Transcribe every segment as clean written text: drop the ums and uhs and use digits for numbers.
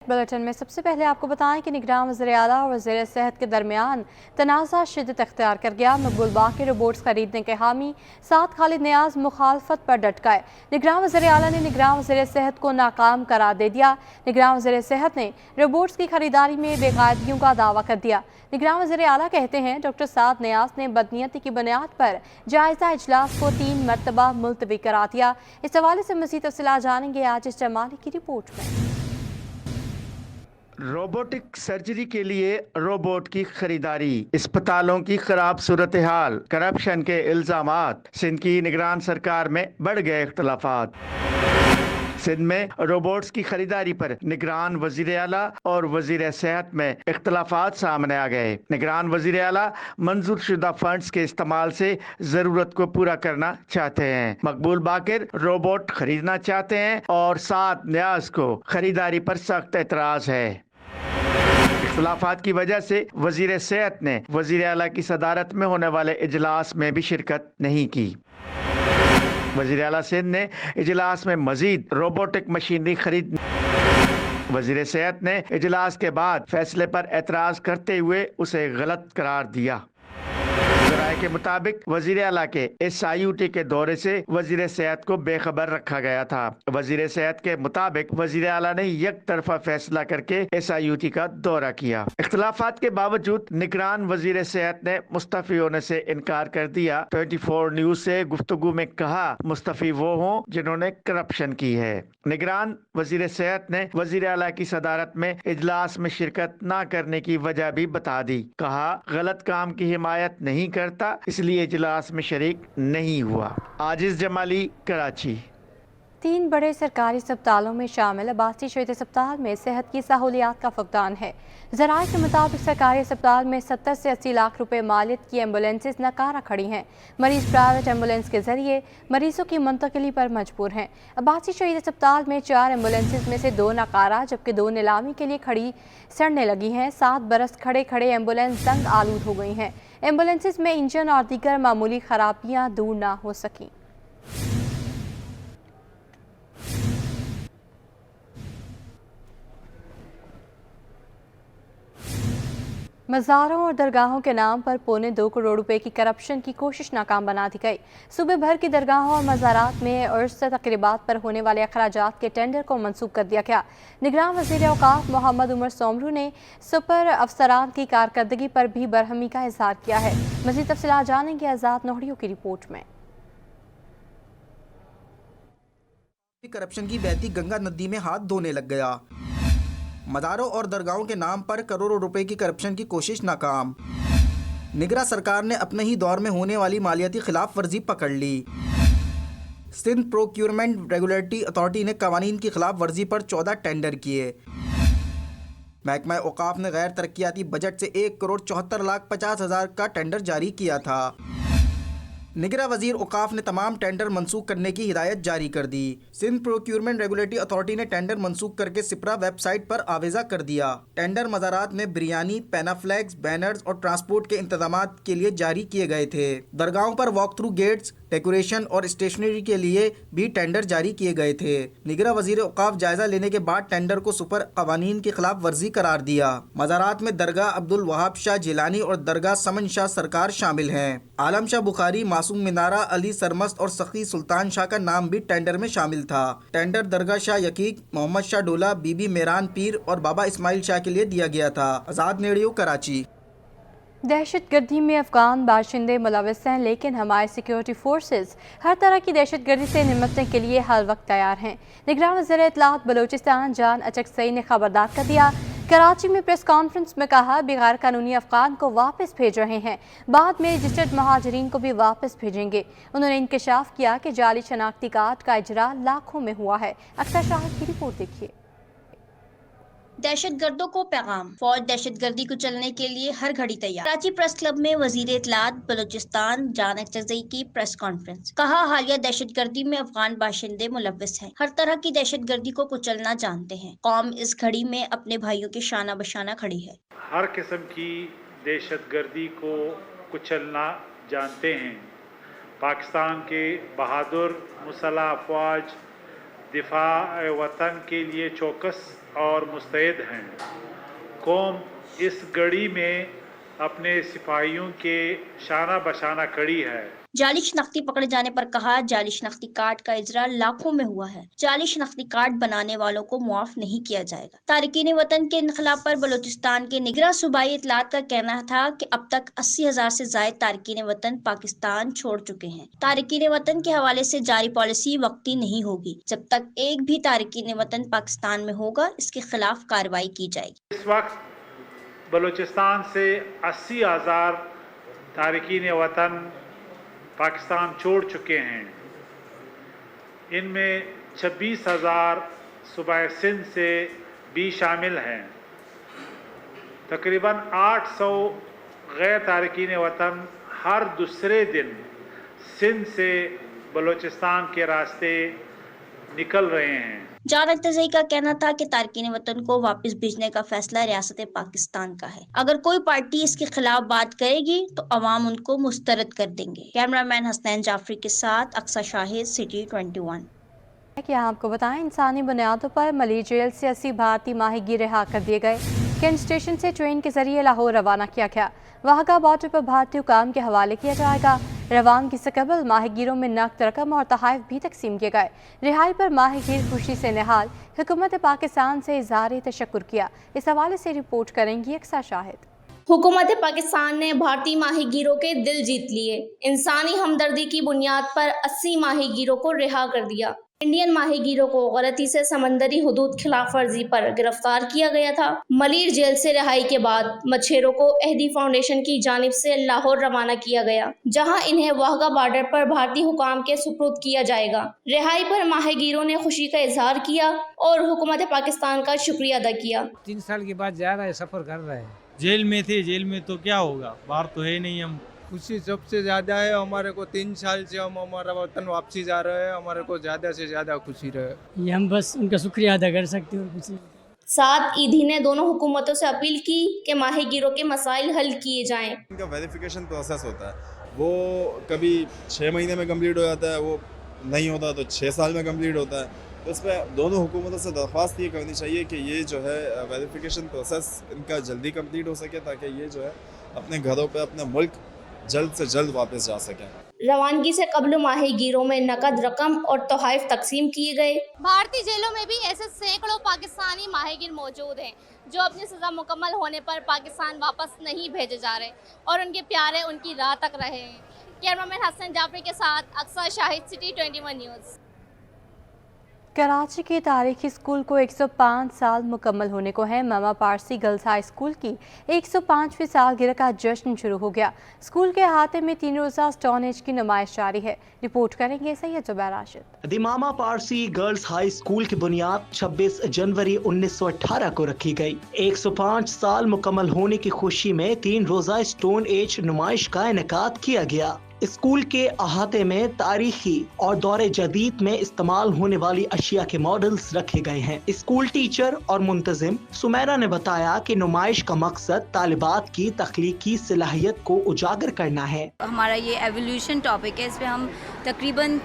Bulletin में सबसे पहले आपको बताएं कि निगरान वज़ीर आला और वज़ीर सेहत के दरमियान तनाज़ा शिद्दत अख्तियार कर गया। मकबूल बाकी रोबोट्स खरीदने के हामी साथ खालिद नियाज मुखालफत पर डट गए। निगरान वज़ीर आला ने निगरान वज़ीर सेहत को नाकाम करार दे दिया। निगरान वज़ीर सेहत ने रोबोट्स की खरीदारी में बेकायदगियों का दावा कर दिया। निगरान वज़ीर आला कहते हैं डॉक्टर साद नियाज ने बदनीयती की बुनियाद पर जायज़ा इजलास को 3 मरतबा मुलतवी करा दिया। इस हवाले से मज़ीद तफसीलात जानेंगे आज जमाली की रिपोर्ट में। रोबोटिक सर्जरी के लिए रोबोट की खरीदारी, अस्पतालों की खराब सूरत हाल, करप्शन के इल्जामात, सिंध की निगरान सरकार में बढ़ गए इख्तलाफात। सिंध में रोबोट्स की खरीदारी पर निगरान वजीर आला और वजीर सेहत में इख्तलाफात सामने आ गए। निगरान वजीर आला मंजूर शुदा फंड्स के इस्तेमाल से जरूरत को पूरा करना चाहते हैं। मकबूल बाकिर रोबोट खरीदना चाहते हैं और साद नियाज को खरीदारी पर सख्त एतराज है। इख्तलाफात की वजह से वजीर सेहत ने वजीर आला की सदारत में होने वाले इजलास में भी शिरकत नहीं की। वजीर आला सिंध ने इजलास में मजीद रोबोटिक मशीनरी खरीद वजीर सेहत ने इजलास के बाद फैसले पर एतराज करते हुए उसे गलत करार दिया। राय के मुताबिक वजीर आला के SIUT के दौरे से वजीर सेहत को बेखबर रखा गया था। वजीर सेहत के मुताबिक वजीर आला ने एक तरफा फैसला करके SIUT का दौरा किया। इख्तलाफात के बावजूद निगरान वजीर सेहत ने मुस्तफी होने से इनकार कर दिया। 24 न्यूज से गुफ्तगू में कहा मुस्तफी वो हों जिन्होंने करप्शन की है। निगरान वजीर सेहत ने वजीर आला की सदारत में इजलास में शिरकत न करने की वजह भी बता दी। कहा गलत काम की हिमायत नहीं करता, इसलिए इजलास में शरीक नहीं हुआ। आजिज जमाली, कराची। 3 बड़े सरकारी अस्पतालों में शामिल अब्बासी शहीद अस्पताल में सेहत की सहूलियात का फुकदान है। ज़राए के मुताबिक सरकारी अस्पताल में 70 से 80 लाख रुपए मालियत की एम्बुलेंसेज नकारा खड़ी हैं। मरीज प्राइवेट एम्बुलेंस के जरिए मरीजों की मुंतकिली पर मजबूर हैं। अब्बासी शहीद अस्पताल में 4 एम्बुलेंसेज में से 2 नकारा जबकि 2 नीलामी के लिए खड़ी सड़ने लगी हैं। 7 बरस खड़े खड़े एम्बुलेंस जंग आलूद हो गई हैं। एम्बुलेंसेज में इंजन और दीगर मामूली खराबियाँ दूर ना हो सकीं। मज़ारों और दरगाहों के नाम पर 2.25 करोड़ रुपए की करप्शन की कोशिश नाकाम बना दी गई। सूबे भर की दरगाहों और मज़ारात में उर्स तकरीबात पर होने वाले अखराजात के टेंडर को मंसूख कर दिया गया। निगरान वज़ीर औकाफ मोहम्मद उमर सोमरू ने सुपर अफसरान की कारकर्दगी पर भी बरहमी का इजहार किया है। मज़ीद तफसीलात जानेंगे आज़ाद नोहड़ियों की रिपोर्ट में। करप्शन की बहती गंगा नदी में हाथ धोने लग गया। मज़ारों और दरगाहों के नाम पर करोड़ों रुपए की करप्शन की कोशिश नाकाम। निगरान सरकार ने अपने ही दौर में होने वाली मालियाती खिलाफ वर्जी पकड़ ली। सिंध प्रोक्योरमेंट रेगुलेटरी अथॉरिटी ने कवानीन की खिलाफ वर्जी पर 14 टेंडर किए। महकमा औकाफ ने गैर तरक्याती बजट से 1,74,50,000 का टेंडर जारी किया था। निगरान वजीर औकाफ ने तमाम टेंडर मनसूख करने की हिदायत जारी कर दी। सिंध प्रोक्योरमेंट रेगुलेटरी अथॉरिटी ने टेंडर मनसूख करके सिपरा वेबसाइट पर आवेजा कर दिया। टेंडर मज़ारात में बिरयानी, पैनाफ्लैग्स, बैनर्स और ट्रांसपोर्ट के इंतजामात के लिए जारी किए गए थे। दरगाहों पर वॉक थ्रू गेट्स, डेकोरेशन और स्टेशनरी के लिए भी टेंडर जारी किए गए थे। निगरान वजीर औकाफ जायजा लेने के बाद टेंडर को सुपर कवानीन की खिलाफ वर्जी करार दिया। मज़ारात में दरगाह अब्दुल वहाब शाह जिलानी और दरगाह समन शाह सरकार शामिल हैं। आलम शाह बुखारी, मासूम मीनारा, अली सरमस्त और सखी सुल्तान शाह का नाम भी टेंडर में शामिल था। टेंडर दरगाह शाह यकीक, मोहम्मद शाह डोला, बीबी मेहरान पीर और बाबा इस्माइल शाह के लिए दिया गया था। आज़ाद नेड़ियो, कराची। दहशत गर्दी में अफगान बाशिंदे मुलविस हैं, लेकिन हमारे सिक्योरिटी फोर्सेस हर तरह की दहशत गर्दी से निपटने के लिए हर वक्त तैयार हैं। निगरान वज़ीर इत्तलात बलूचिस्तान जान अचकसई ने खबरदार कर दिया। कराची में प्रेस कॉन्फ्रेंस में कहा बगैर कानूनी अफगान को वापस भेज रहे हैं, बाद में रजिस्टर्ड महाजरीन को भी वापस भेजेंगे। उन्होंने इंकशाफ किया कि जाली शनाख्ती कार्ड का इजरा लाखों में हुआ है। अख्तर शाहिद की रिपोर्ट देखिए। दहशत गर्दों को पैगाम, फौज दहशत गर्दी को चलने के लिए हर घड़ी तैयार। कराची प्रेस क्लब में वजीर इत्तलात बलूचिस्तान जान अचकसई की प्रेस कॉन्फ्रेंस। कहा हालिया दहशत गर्दी में अफगान बाशिंदे मुलविस हैं, हर तरह की दहशत गर्दी को कुचलना जानते हैं। कौम इस घड़ी में अपने भाइयों के शाना बशाना खड़ी है। हर किस्म की दहशत गर्दी को कुचलना जानते हैं। पाकिस्तान के बहादुर मुसल्लह अफवाज दिफा वतन के लिए चौकस और मुस्तैद हैं। कौम इस घड़ी में अपने सिपाहियों के शाना बशाना खड़ी है। जाली शनाख्ती पकड़े जाने पर कहा, जाली शनाख्ती कार्ड का इजरा लाखों में हुआ है। जाली शनाख्ती कार्ड बनाने वालों को मुआफ नहीं किया जाएगा। तारिकीन वतन के इनखलाब पर बलूचिस्तान के निगरां सूबाई इत्तलात का कहना था कि अब तक 80,000 से जायद तारिकीन वतन पाकिस्तान छोड़ चुके हैं। तारिकीन वतन के हवाले से जारी पॉलिसी वक्ती नहीं होगी। जब तक एक भी तारिकीन वतन पाकिस्तान में होगा, इसके खिलाफ कार्रवाई की जाएगी। इस वक्त बलूचिस्तान से 80,000 तारिकीन वतन पाकिस्तान छोड़ चुके हैं। इनमें 26,000 सूबा सिंध से भी शामिल हैं। तकरीबन 800 गैर तारिकीन वतन हर दूसरे दिन सिंध से बलूचिस्तान के रास्ते निकल रहे हैं। जान अख्तरजई का कहना था कि तारकीन वतन को वापस भेजने का फैसला रियासत पाकिस्तान का है। अगर कोई पार्टी इसके खिलाफ बात करेगी तो अवाम उनको मुस्तरद कर देंगे। कैमरामैन हसनैन जाफरी के साथ अक्सा शाहिद, सिटी 21। क्या आपको बताएं, इंसानी बुनियादों पर मली जेल से 80 भारतीय माहीगीर रिहा कर दिए गए। कैंट स्टेशन से ट्रेन के जरिए लाहौर रवाना किया गया। वाहगा बॉर्डर पर भारतीय हुकाम के हवाले किया जाएगा। रवानगी से कबल माहीगीरों में नकद रकम और तोहफे भी तकसीम किए गए। रिहाई पर माहीगीर खुशी से निहाल, हुकूमत पाकिस्तान से इज़हार तशक्कुर किया। इस हवाले से रिपोर्ट करेंगी अक्सा शाहिद। हुकूमत पाकिस्तान ने भारतीय माहीगीरों के दिल जीत लिए। इंसानी हमदर्दी की बुनियाद पर 80 माहीगीरों को रिहा कर दिया। इंडियन माहीगीरों को गलती से समंदरी हुदूद खिलाफ वर्जी पर गिरफ्तार किया गया था। मलीर जेल से रिहाई के बाद मच्छेरों को अहदी फाउंडेशन की जानिब से लाहौर रवाना किया गया, जहां इन्हें वाहगा बॉर्डर पर भारतीय हुकाम के सुपुर्द किया जाएगा। रिहाई पर माहीगीरों ने खुशी का इजहार किया और हुकूमत पाकिस्तान का शुक्रिया अदा किया। 3 साल के बाद जा रहा है, सफर कर रहा है। जेल में थे, जेल में तो क्या होगा, बाहर तो है नहीं। हम खुशी सबसे ज़्यादा है हमारे को। 3 साल से हम हमारा वतन वापसी जा रहे हैं। हमारे को ज़्यादा से ज़्यादा खुशी रहे। ये हम बस उनका शुक्रिया अदा कर सकते हैं और कुछ नहीं। साथ ईदी ने दोनों हुकूमतों से अपील की कि माहीगीरों के मसाइल हल किए जाएं। इनका वेरिफिकेशन प्रोसेस होता है, वो कभी 6 महीने में कंप्लीट हो जाता है, वो नहीं होता तो 6 साल में कंप्लीट होता है। तो इस पर दोनों हुकूमतों से दरख्वास्त ये करनी चाहिए कि ये जो है वेरिफिकेशन प्रोसेस इनका जल्दी कंप्लीट हो सके, ताकि ये जो है अपने घरों पे, अपने मुल्क जल्द से जल्द वापस जा सकें। रवानगी से कबल माहीगीरों में नकद रकम और तोहफे तकसीम किए गए। भारतीय जेलों में भी ऐसे सैकड़ों पाकिस्तानी माहीगीर मौजूद हैं जो अपनी सज़ा मुकम्मल होने पर पाकिस्तान वापस नहीं भेजे जा रहे और उनके प्यारे उनकी राह तक रहे हैं। कैमरामैन हसन जाफरी के साथ अक्सा शाहिद, सिटी 21 न्यूज़। कराची के तारीखी स्कूल को 105 साल मुकम्मल होने को है। मामा पारसी गर्ल्स हाई स्कूल की 105वीं सालगिरह का जश्न शुरू हो गया। स्कूल के अहाते में 3 रोज़ा स्टोन एज की नुमाइश जारी है। रिपोर्ट करेंगे Syed Zubair Rashid. The mama Parsi girls high school की बुनियाद 26 जनवरी 1918 को रखी गई। 105 साल मुकम्मल होने की खुशी में 3 रोज़ा स्टोन एज नुमाइश का इनेकाद किया गया। स्कूल के अहाते में तारीखी और दौरे जदीद में इस्तेमाल होने वाली अशिया के मॉडल्स रखे गए हैं। स्कूल टीचर और मुंतजिम सुमेरा ने बताया कि नुमाइश का मकसद तालिबात की तख्लीकी सलाहियत को उजागर करना है। हमारा ये एवोल्यूशन टॉपिक है, इस पे हम तकरीबन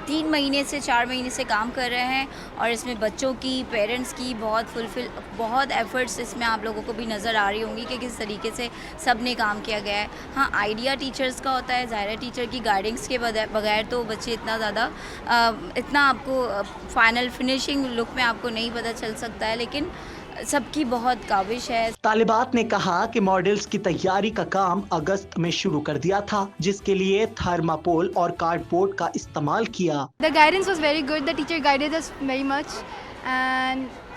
3 महीने से 4 महीने से काम कर रहे हैं और इसमें बच्चों की, पेरेंट्स की बहुत एफर्ट्स इसमें आप लोगों को भी नज़र आ रही होंगी कि किस तरीके से सब ने काम किया गया है। हाँ, आइडिया टीचर्स का होता है, ज़ाहिर है टीचर की गाइडेंस के बगैर तो बच्चे इतना आपको फाइनल फिनिशिंग लुक में आपको नहीं पता चल सकता है, लेकिन सबकी बहुत काविश है। तालिबात ने कहा कि मॉडल्स की तैयारी का काम अगस्त में शुरू कर दिया था, जिसके लिए थर्मापोल और कार्डबोर्ड का इस्तेमाल किया। The guidance was very good. The teacher guided us very much, and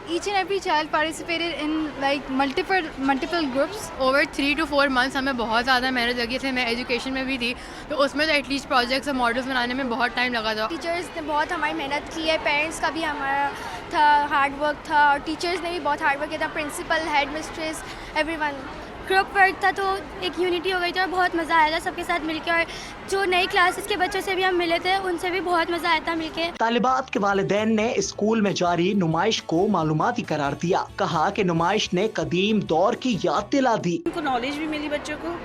each and every child participated in like multiple groups. Over 3 to 4 months हमें बहुत ज़्यादा मेहनत लगी थी। मैं एजुकेशन में भी थी तो उसमें तो एटलीस्ट प्रोजेक्ट्स और मॉडल्स बनाने में बहुत टाइम लगा था। टीचर्स ने बहुत हमारी मेहनत की है, पेरेंट्स का भी हमारा था हार्ड वर्क था और टीचर्स ने भी बहुत हार्ड वर्क किया था। Principal, head mistress, everyone. Group work था तो एक यूनिटी हो गई थी और बहुत मज़ा आया था सबके साथ मिलकर। और जो नई क्लासेस के बच्चों से भी हम मिले थे उनसे भी बहुत मज़ा आया था मिलके। तालिबात के वालिदैन ने स्कूल में जारी नुमाइश को मालूमाती करार दिया। कहा कि नुमाइश ने कदीम दौर की याद दिला दी। उनको नॉलेज भी मिली बच्चों को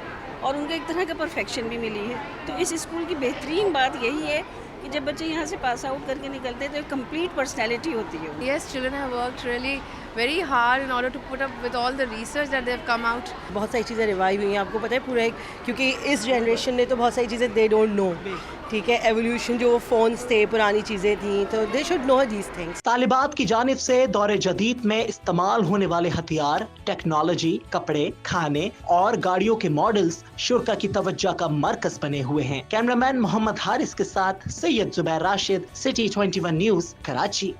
और उनको एक तरह का परफेक्शन भी मिली है। तो इस स्कूल की बेहतरीन बात यही है कि जब बच्चे यहाँ से पास आउट करके निकलते हैं तो एक कंप्लीट पर्सनैलिटी होती है। Yes, children have worked really very hard in order to put up with all the research that they've come out. बहुत सारी चीज़ें रिवाइव हुई हैं, आपको पता है पूरा एक, क्योंकि इस जनरेशन ने तो बहुत सारी चीज़ें दे डोंट नो, ठीक है, एवोल्यूशन जो फोन्स थे, पुरानी चीज़ें थी, तो they should know these things. तालिबात की जानिब से दौरे जदीद में इस्तेमाल होने वाले हथियार, टेक्नोलॉजी, कपड़े, खाने और गाड़ियों के मॉडल्स शुरा की तवज्जो का मरकज बने हुए हैं। कैमरामैन मोहम्मद हारिस के साथ सैयद जुबैर राशिद, सिटी 21 न्यूज़, कराची।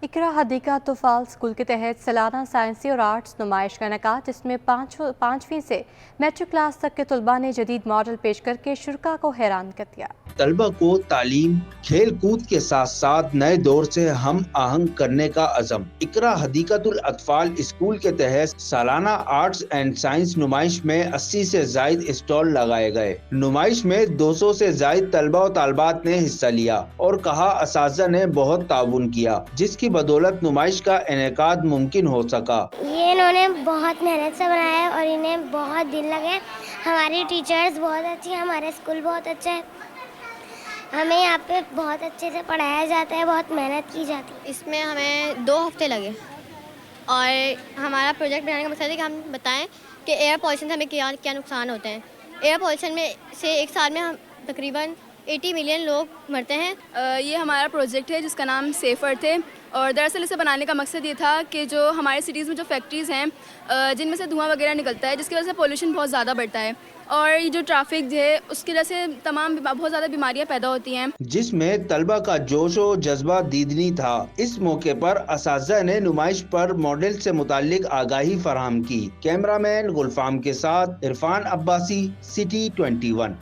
इकरा हदीका तोफाल स्कूल के तहत सालाना साइंसी और आर्ट्स नुमाइश का इनेकाद, जिसमें 5वीं से मैट्रिक क्लास तक के तलबा ने जदीद मॉडल पेश करके शुरा को हैरान कर दिया। तलबा को तालीम, खेल कूद के साथ साथ नए दौर से हम आहंग करने का अज़म। इकरा हदीकतुल अतफाल स्कूल के तहत सालाना आर्ट्स एंड साइंस नुमाइश में 80 से जायद स्टॉल लगाए गए। नुमाइश में 200 से जायद तलबा और तालबात ने हिस्सा लिया और कहा असातिज़ा ने बहुत ताउन किया, जिसकी बदौलत नुमाइश का इनेकाद मुमकिन हो सका। ये इन्होंने बहुत मेहनत से बनाया है और इन्हें बहुत दिन लगे। हमारी टीचर्स बहुत अच्छी हैं, हमारे स्कूल बहुत अच्छा है, हमें यहाँ पे बहुत अच्छे से पढ़ाया जाता है, बहुत मेहनत की जाती है। इसमें हमें 2 हफ्ते लगे और हमारा प्रोजेक्ट बनाने का मकसद है कि हम बताएं कि एयर पॉल्यूशन से हमें क्या क्या नुकसान होते हैं। एयर पॉल्यूशन में से एक साल में हम तकरीबन 80 मिलियन लोग मरते हैं। ये हमारा प्रोजेक्ट है जिसका नाम सेफर थे, और दरअसल इसे बनाने का मकसद ये था कि जो हमारे सिटीज़ में जो फैक्ट्रीज़ हैं जिनमें से धुआं वगैरह निकलता है, जिसकी वजह से पोल्यूशन बहुत ज़्यादा बढ़ता है, और ये जो ट्रैफिक है उसकी वजह से तमाम बहुत ज़्यादा बीमारियां पैदा होती हैं, जिसमें तलबा का जोश और जज्बा दीदनी था। इस मौके पर असातिज़ा ने नुमाइश पर मॉडल से मुताल्लिक आगाही फराहम की। कैमरामैन गुलफाम के साथ इरफान अब्बासी, सिटी 21।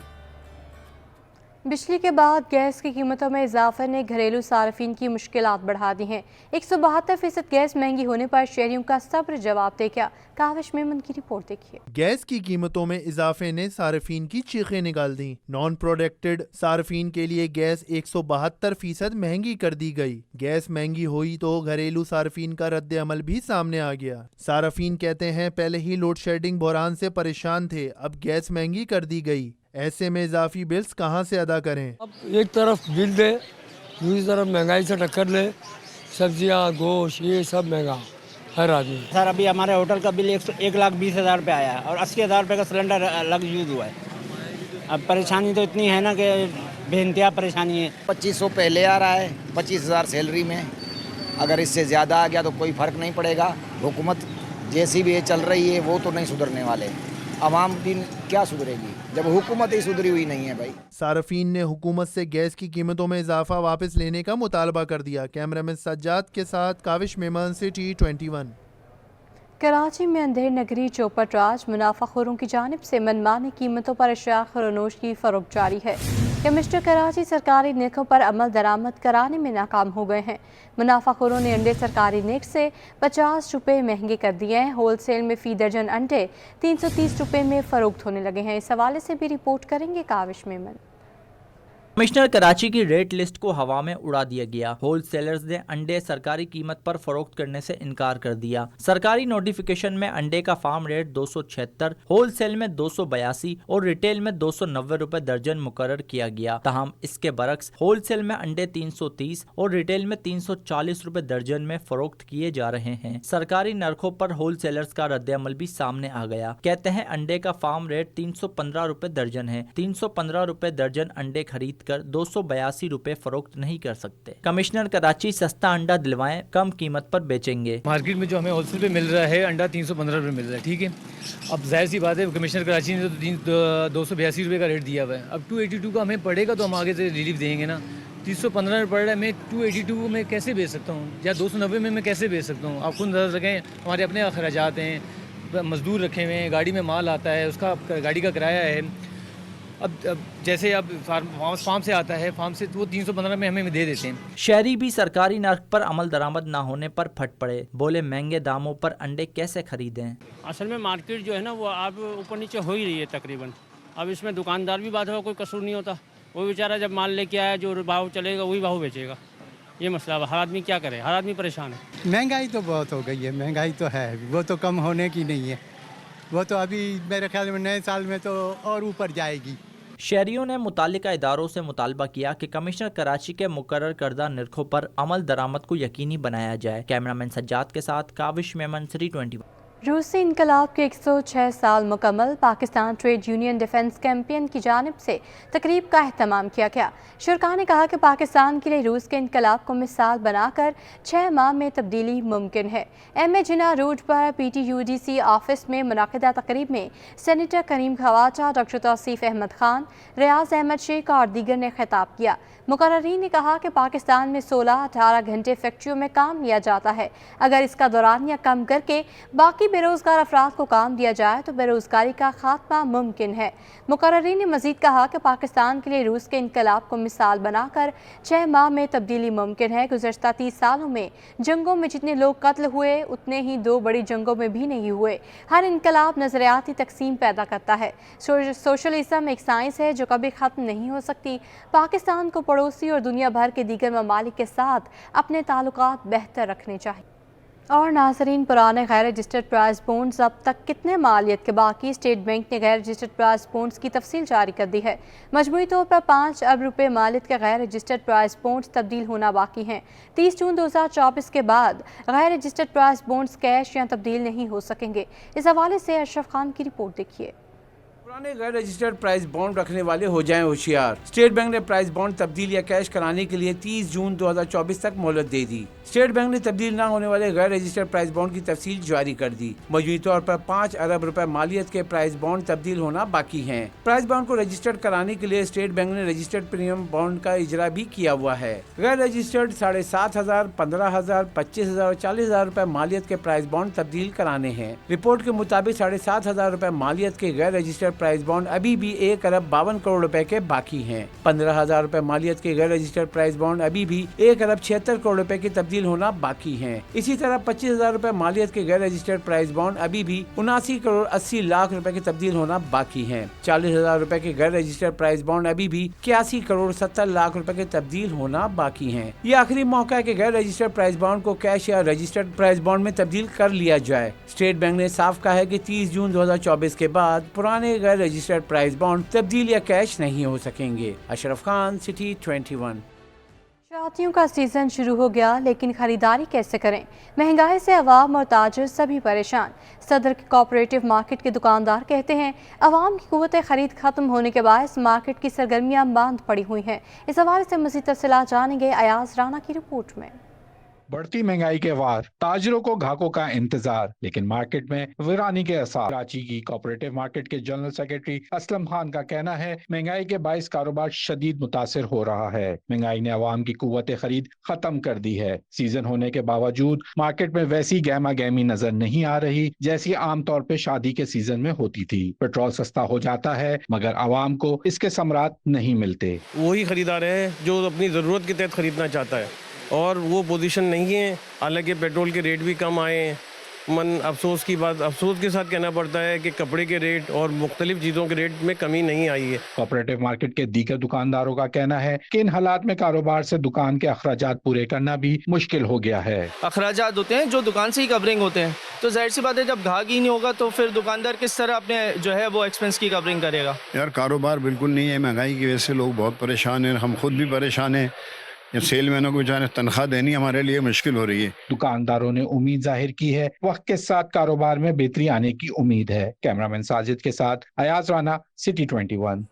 बिजली के बाद गैस की कीमतों में इजाफे ने घरेलू सार्फिन की मुश्किलात बढ़ा दी हैं। 172% गैस महंगी होने पर शहरियों का सब्र जवाब दे गया। काविश मेमन की रिपोर्ट देखिए। गैस की कीमतों में इजाफे ने सार्फिन की चीखें निकाल दी। नॉन प्रोडक्टेड सार्फिन के लिए गैस 172% महंगी कर दी गई। गैस महंगी हुई तो घरेलू सार्फिन का रद्द अमल भी सामने आ गया। सार्फिन कहते हैं पहले ही लोड शेडिंग बहरान से परेशान थे, अब गैस महंगी कर दी गई। ऐसे में इजाफी बिल्स कहां से अदा करें? अब एक तरफ बिल दे, दूसरी तरफ महंगाई से टक्कर ले, सब्जियां, गोश्त, ये सब महंगा हर आदमी। सर अभी हमारे होटल का बिल 1,20,000 रुपये आया है और 80,000 रुपये का सिलेंडर अलग यूज हुआ है। अब परेशानी तो इतनी है ना कि बेइंतहा परेशानी है। 2500 पहले आ रहा है, 25,000 सैलरी में, अगर इससे ज़्यादा आ गया तो कोई फ़र्क नहीं पड़ेगा। हुकूमत जैसी भी ये चल रही है वो तो नहीं सुधरने वाले। आवाम दिन क्या सुधरेगी जब हुकूमत ही सुधरी हुई नहीं है भाई। सार्फिन ने हुकूमत से गैस की कीमतों में इजाफा वापस लेने का मुतालबा कर दिया। कैमरामैन सज्जाद के साथ काविश मेमन, सिटी 21। कराची में अंधेर नगरी चौपट राज मुनाफाखोरों की जानिब से मनमानी कीमतों पर अशिया खरोनोश की फरोख्त जारी है। कमिश्नर कराची सरकारी नेकों पर अमल दरामद कराने में नाकाम हो गए हैं। मुनाफाखोरों ने अंडे सरकारी नेक से 50 रुपये महंगे कर दिए हैं। होल सेल में फी दर्जन अंडे 330 रुपये में फरोख्त होने लगे हैं। इस हवाले से भी रिपोर्ट करेंगे काविश मेमन। कमिश्नर कराची की रेट लिस्ट को हवा में उड़ा दिया गया। होल सेलर्स ने अंडे सरकारी कीमत पर फरोख्त करने से इनकार कर दिया। सरकारी नोटिफिकेशन में अंडे का फार्म रेट 276, होल सेल में 282 और रिटेल में 290 रुपए दर्जन मुकर्रर किया गया। तहम इसके बरक्स होल सेल में अंडे 330 और रिटेल में 340 रुपए दर्जन में फरोख्त किए जा रहे हैं। सरकारी नरखों पर होल सेलर्स का रद्द-ए-अमल भी सामने आ गया। कहते हैं अंडे का फार्म रेट 315 रुपए दर्जन है। 315 रुपए दर्जन अंडे खरीद कर 282 रुपए फरोख्त नहीं कर सकते। कमिश्नर कराची सस्ता अंडा दिलवाएं, कम कीमत पर बेचेंगे। मार्केट में जो हमें होलसेल पे मिल रहा है अंडा 315 रुपये मिल रहा है, ठीक है। अब जाहिर सी बात है कमिश्नर कराची ने तो 282 रुपये का रेट दिया हुआ है। अब 282 का हमें पड़ेगा तो हम आगे से रिलीफ देंगे ना। 315 में पड़ रहा है, मैं 282 में कैसे बेच सकता हूँ या 290 में मैं कैसे बेच सकता हूँ? आप खुद नजर रखें, हमारे अपने अखराजात हैं, मजदूर रखे हुए हैं, गाड़ी में माल आता है, उसका गाड़ी का किराया है। अब जैसे अब फार्म से आता है, फार्म से तो वो 315 में हमें दे देते हैं। शहरी भी सरकारी नर्ख पर अमल दरामद न होने पर फट पड़े। बोले महंगे दामों पर अंडे कैसे खरीदें? असल में मार्केट जो है ना वो आप ऊपर नीचे हो ही रही है तकरीबन। अब इसमें दुकानदार भी बात होगा, कोई कसूर नहीं होता। वो बेचारा जब माल लेके आया जो भाव चलेगा वही भाव बेचेगा। ये मसला हर आदमी क्या करे, हर आदमी परेशान है। महंगाई तो बहुत हो गई है, महंगाई तो है, वो तो कम होने की नहीं है। वो तो अभी मेरे ख्याल में नए साल में तो और ऊपर जाएगी। शहरियों ने मुतालिका इदारों से मुतालबा किया कि कमिश्नर कराची के मुकर्रर करदा निरखों पर अमल दरामद को यकीनी बनाया जाए। कैमरामैन सज्जाद के साथ काविश मेमन, सिटी 21। रूसी इनकलाब के 106 साल मुकम्मल Pakistan trade union defence campaign की जानिब से तकरीब का एहतमाम किया गया। शुरका ने कहा कि पाकिस्तान के लिए रूस के इनकलाब को मिसाल बनाकर 6 माह में तब्दीली मुमकिन है। एम.ए. जिना रोड पर PTUDC ऑफिस में मुनाकिदा तकरीब में सेनेटर करीम खवाजा, डॉक्टर तौसीफ अहमद खान, रियाज अहमद शेख और दीगर ने खिताब किया। मुकर्ररीन ने कहा कि पाकिस्तान में 16-18 घंटे फैक्ट्रियों में काम लिया जाता है। अगर इसका दौरानिया कम करके बाकी बेरोज़गार अफराद को काम दिया जाए तो बेरोज़गारी का खात्मा मुमकिन है। मुकर्ररीन ने मज़ीद कहा कि पाकिस्तान के लिए रूस के इनकलाब को मिसाल बनाकर 6 माह में तब्दीली मुमकिन है। गुज़श्ता 30 सालों में जंगों में जितने लोग कत्ल हुए उतने ही 2 बड़ी जंगों में भी नहीं हुए। हर इनकलाब नज़रियाती तकसीम पैदा करता है। सोशलिज़म एक साइंस है जो कभी ख़त्म नहीं हो सकती। पाकिस्तान को पड़ोसी और दुनिया भर के दीगर ममालिक के साथ अपने ताल्लुकात बेहतर रखने चाहिए। और नाज़रीन, पुराने गैर रजिस्टर्ड प्राइस बॉन्ड्स अब तक कितने मालियत के बाकी, स्टेट बैंक ने गैर रजिस्टर्ड प्राइस बॉन्ड्स की तफसील जारी कर दी है। मजमूई तौर पर 5 अरब रुपए मालियत के गैर रजिस्टर्ड प्राइस बॉन्ड्स तब्दील होना बाकी हैं। 30 जून 2024 के बाद गैर रजिस्टर्ड प्राइस बॉन्ड्स कैश या तब्दील नहीं हो सकेंगे। इस हवाले से अशरफ खान की रिपोर्ट देखिए। पुराने गैर रजिस्टर्ड प्राइस बॉन्ड रखने वाले हो जाएं होशियार। स्टेट बैंक ने प्राइस बॉन्ड तब्दील या कैश कराने के लिए 30 जून 2024 तक मोहलत दे दी। स्टेट बैंक ने तब्दील न होने वाले गैर रजिस्टर्ड प्राइस बॉन्ड की तफसील जारी कर दी। मजमूई तौर पर 5 अरब रुपए मालियत के प्राइस बॉन्ड तब्दील होना बाकी हैं। प्राइस बॉन्ड को रजिस्टर्ड कराने के लिए स्टेट बैंक ने रजिस्टर्ड प्रीमियम बॉन्ड का इजरा भी किया हुआ है। गैर रजिस्टर्ड 7,500, 15,000, 25,000 और 40,000 रुपए मालियत के प्राइस बॉन्ड तब्दील कराने हैं। रिपोर्ट के मुताबिक 7,500 रुपए मालियत के गैर रजिस्टर्ड प्राइस बॉन्ड अभी भी 1 अरब 52 करोड़ रुपए के बाकी हैं। 15,000 रुपए मालियत के गैर रजिस्टर्ड प्राइस बॉन्ड अभी भी 1 अरब 76 करोड़ रुपए की तब्दील होना बाकी हैं। इसी तरह 25,000 रुपए मालियत के गैर रजिस्टर्ड प्राइस बॉन्ड अभी भी 79 करोड़ 80 लाख रुपए की तब्दील होना बाकी हैं। 40,000 रुपए के गैर रजिस्टर्ड प्राइस बॉन्ड अभी भी 81 करोड़ 70 लाख रुपए की तब्दील होना बाकी हैं। ये आखिरी मौका है कि गैर रजिस्टर्ड प्राइस बॉन्ड को कैश या रजिस्टर्ड प्राइस बॉन्ड में तब्दील कर लिया जाए। स्टेट बैंक ने साफ कहा है कि 30 जून 2024 के बाद पुराने गैर रजिस्टर्ड प्राइस बॉन्ड तब्दील या कैश नहीं हो सकेंगे। अशरफ खान, सिटी 21। शादियों का सीज़न शुरू हो गया, लेकिन ख़रीदारी कैसे करें? महंगाई से अवाम और ताजिर सभी परेशान। सदर के कोऑपरेटिव मार्केट के दुकानदार कहते हैं अवाम की कुव्वत ख़रीद ख़त्म होने के बायस मार्केट की सरगर्मियाँ बंद पड़ी हुई हैं। इस हवाले से मज़ीद तफसीलात जानेंगे अयाज राना की रिपोर्ट में। बढ़ती महंगाई के वार, ताजिरों को ग्राहकों का इंतजार, लेकिन मार्केट में वीरानी के आसार। कराची की कोऑपरेटिव मार्केट के जनरल सेक्रेटरी असलम खान का कहना है महंगाई के बायस कारोबार शदीद मुतासिर हो रहा है। महंगाई ने अवाम की कुव्वत खरीद खत्म कर दी है। सीजन होने के बावजूद मार्केट में वैसी गहमा गहमी नजर नहीं आ रही जैसी आमतौर पर शादी के सीजन में होती थी। पेट्रोल सस्ता हो जाता है मगर अवाम को इसके समरात नहीं मिलते। वही खरीदार है जो अपनी जरूरत के तहत खरीदना चाहता है और वो पोजीशन नहीं है। हालांकि पेट्रोल के रेट भी कम आए हैं। अफसोस की बात, अफसोस के साथ कहना पड़ता है कि कपड़े के रेट और मुख्तलिफ चीज़ों के रेट में कमी नहीं आई है। कोऑपरेटिव मार्केट के दीगर दुकानदारों का कहना है कि इन हालात में कारोबार से दुकान के अखराजात पूरे करना भी मुश्किल हो गया है। अखराजात होते हैं जो दुकान से ही कवरिंग होते हैं, तो जाहिर सी बात है जब ग्राहक ही नहीं होगा तो फिर दुकानदार किस तरह अपने जो है वो एक्सपेंस की कवरिंग करेगा। यार कारोबार बिल्कुल नहीं है। महंगाई की वजह से लोग बहुत परेशान हैं, हम खुद भी परेशान हैं। जब सेल मैनों को बेचारे तनख्वाह देनी हमारे लिए मुश्किल हो रही है। दुकानदारों ने उम्मीद जाहिर की है वक्त के साथ कारोबार में बेहतरी आने की उम्मीद है। कैमरामैन साजिद के साथ Ayaz Rana, city 21।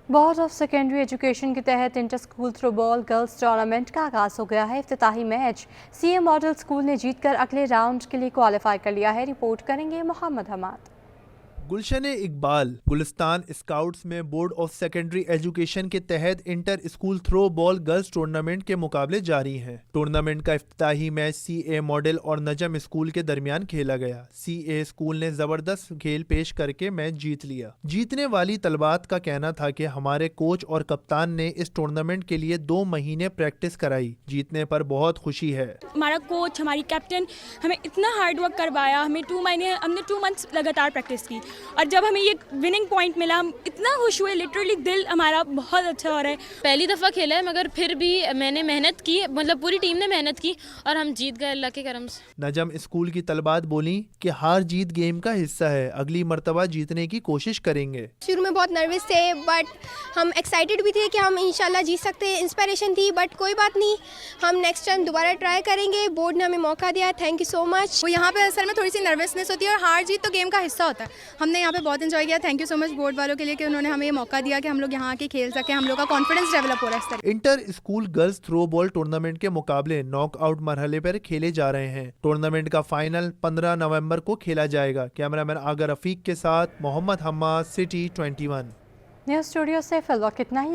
Board of secondary education के तहत inter school throw ball girls tournament का आगाज हो गया है। इफ्तिताही मैच CA मॉडल स्कूल ने जीतकर अगले राउंड के लिए क्वालिफाई कर लिया है। रिपोर्ट करेंगे मोहम्मद हमाद। गुलशन इकबाल गुलिस्तान स्काउट्स में बोर्ड ऑफ सेकेंडरी एजुकेशन के तहत inter school throw ball girls tournament के मुकाबले जारी हैं। टूर्नामेंट का इफ्तिताही मैच CA मॉडल और नजम स्कूल के दरमियान खेला गया। CA स्कूल ने जबरदस्त खेल पेश करके मैच जीत लिया। जीतने वाली तलबात का कहना था कि हमारे कोच और कप्तान ने इस टूर्नामेंट के लिए 2 महीने प्रैक्टिस कराई। जीतने पर बहुत खुशी है। हमारा कोच, हमारी कैप्टन हमें इतना हार्ड वर्क करवाया। हमने 2 मंथ्स लगातार प्रैक्टिस की और जब हमें ये विनिंग पॉइंट मिला हम इतना खुश हुए, लिटरली दिल हमारा बहुत अच्छा हो रहा है। पहली दफ़ा खेला है मगर फिर भी मैंने मेहनत की, मतलब पूरी टीम ने मेहनत की और हम जीत गए अल्लाह के करम से। नजम स्कूल की तलबात बोली कि हार जीत गेम का हिस्सा है, अगली मर्तबा जीतने की कोशिश करेंगे। शुरू में बहुत नर्वस थे बट हम एक्साइटेड भी थे कि हम इंशाल्लाह जीत सकते हैं, इंस्पिरेशन थी, बट कोई बात नहीं, हम नेक्स्ट टाइम दोबारा ट्राई करेंगे। बोर्ड ने हमें मौका दिया, थैंक यू सो मच। वो यहाँ पे असल में थोड़ी सी नर्वसनेस होती है और हार जीत तो गेम का हिस्सा होता है। हमने यहाँ पे बहुत एंजॉय किया, thank you so much board वालों के लिए कि उन्होंने हमें ये मौका दिया कि हम लोग यहाँ आके खेल सकें, हम लोग का कॉन्फिडेंस डेवलप हो रहा है इस तरह। Inter school girls throw ball tournament के मुकाबले नॉकआउट मरहले पर खेले जा रहे हैं। टूर्नामेंट का फाइनल 15 नवंबर को खेला जाएगा। कैमरामैन आगर रफीक के साथ Mohammad Hammad, city 21। News studio से फिलहाल इतना ही।